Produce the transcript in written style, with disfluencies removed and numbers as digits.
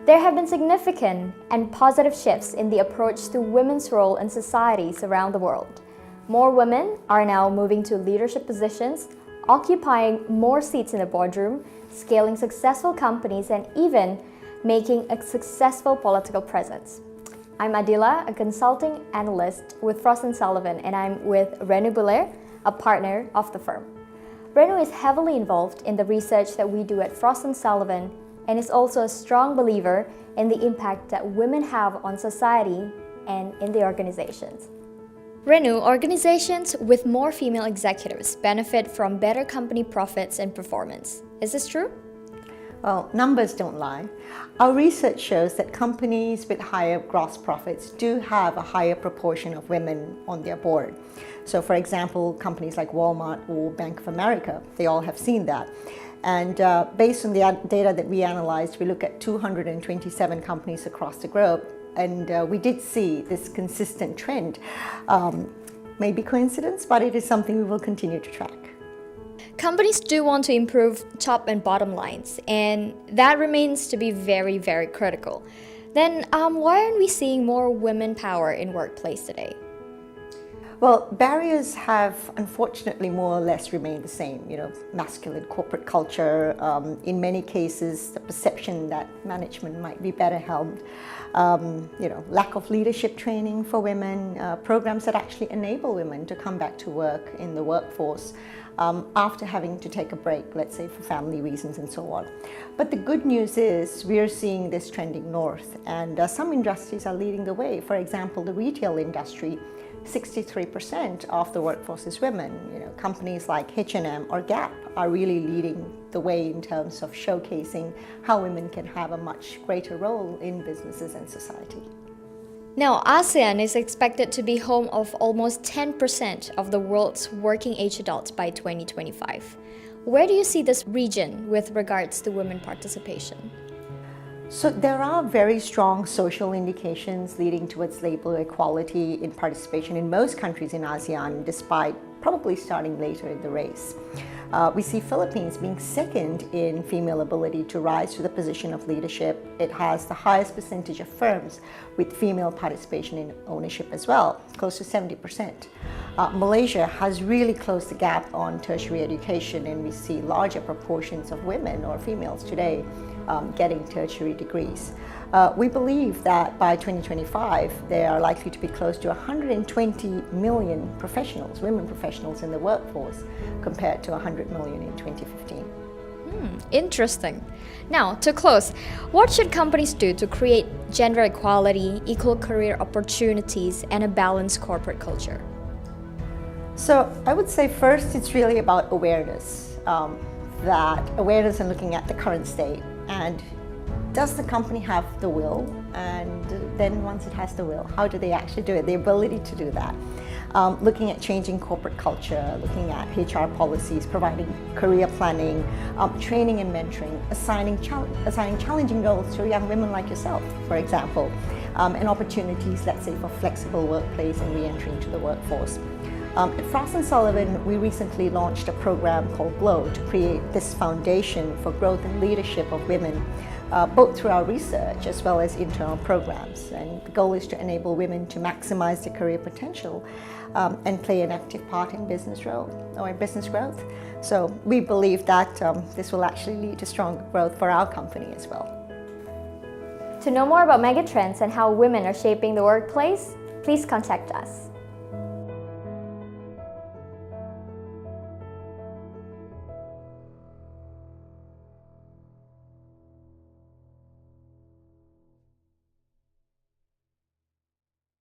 There have been significant and positive shifts in the approach to women's role in societies around the world. More women are now moving to leadership positions, occupying more seats in the boardroom, scaling successful companies, and even making a successful political presence. I'm Adila, a consulting analyst with Frost & Sullivan, and I'm with Renu Bulair, a partner of the firm. Renu is heavily involved in the research that we do at Frost & Sullivan and is also a strong believer in the impact that women have on society and in the organizations. Renu, organizations with more female executives benefit from better company profits and performance. Is this true? Well, numbers don't lie. Our research shows that companies with higher gross profits do have a higher proportion of women on their board. So for example, companies like Walmart or Bank of America, they all have seen that. And based on the data that we analyzed, we look at 227 companies across the globe, and we did see this consistent trend. Maybe coincidence, but it is something we will continue to track. Companies do want to improve top and bottom lines, and that remains to be very, very critical. Then why aren't we seeing more women power in workplace today? Well, barriers have unfortunately more or less remained the same. Masculine corporate culture, in many cases the perception that management might be better held, lack of leadership training for women, programs that actually enable women to come back to work in the workforce after having to take a break, let's say for family reasons and so on. But the good news is we are seeing this trending north, and some industries are leading the way. For example, the retail industry, 63% of the workforce is women. Companies like H&M or Gap are really leading the way in terms of showcasing how women can have a much greater role in businesses and society. Now, ASEAN is expected to be home of almost 10% of the world's working age adults by 2025. Where do you see this region with regards to women participation? So there are very strong social indications leading towards labor equality in participation in most countries in ASEAN, despite probably starting later in the race. We see Philippines being second in female ability to rise to the position of leadership. It has the highest percentage of firms with female participation in ownership as well, close to 70%. Malaysia has really closed the gap on tertiary education, and we see larger proportions of women or females today getting tertiary degrees. We believe that by 2025, there are likely to be close to 120 million professionals, women professionals in the workforce, compared to 100 million in 2015. Interesting. Now, to close, what should companies do to create gender equality, equal career opportunities, and a balanced corporate culture? So I would say first, it's really about awareness. Awareness and looking at the current state. And does the company have the will? And then once it has the will, how do they actually do it? The ability to do that. Looking at changing corporate culture, looking at HR policies, providing career planning, training and mentoring, assigning challenging roles to young women like yourself, for example, and opportunities, let's say, for flexible workplace and re-entry into the workforce. At Frost & Sullivan, we recently launched a program called GLOW to create this foundation for growth and leadership of women, both through our research as well as internal programs. And the goal is to enable women to maximize their career potential and play an active part in business growth. So we believe that this will actually lead to strong growth for our company as well. To know more about megatrends and how women are shaping the workplace, please contact us.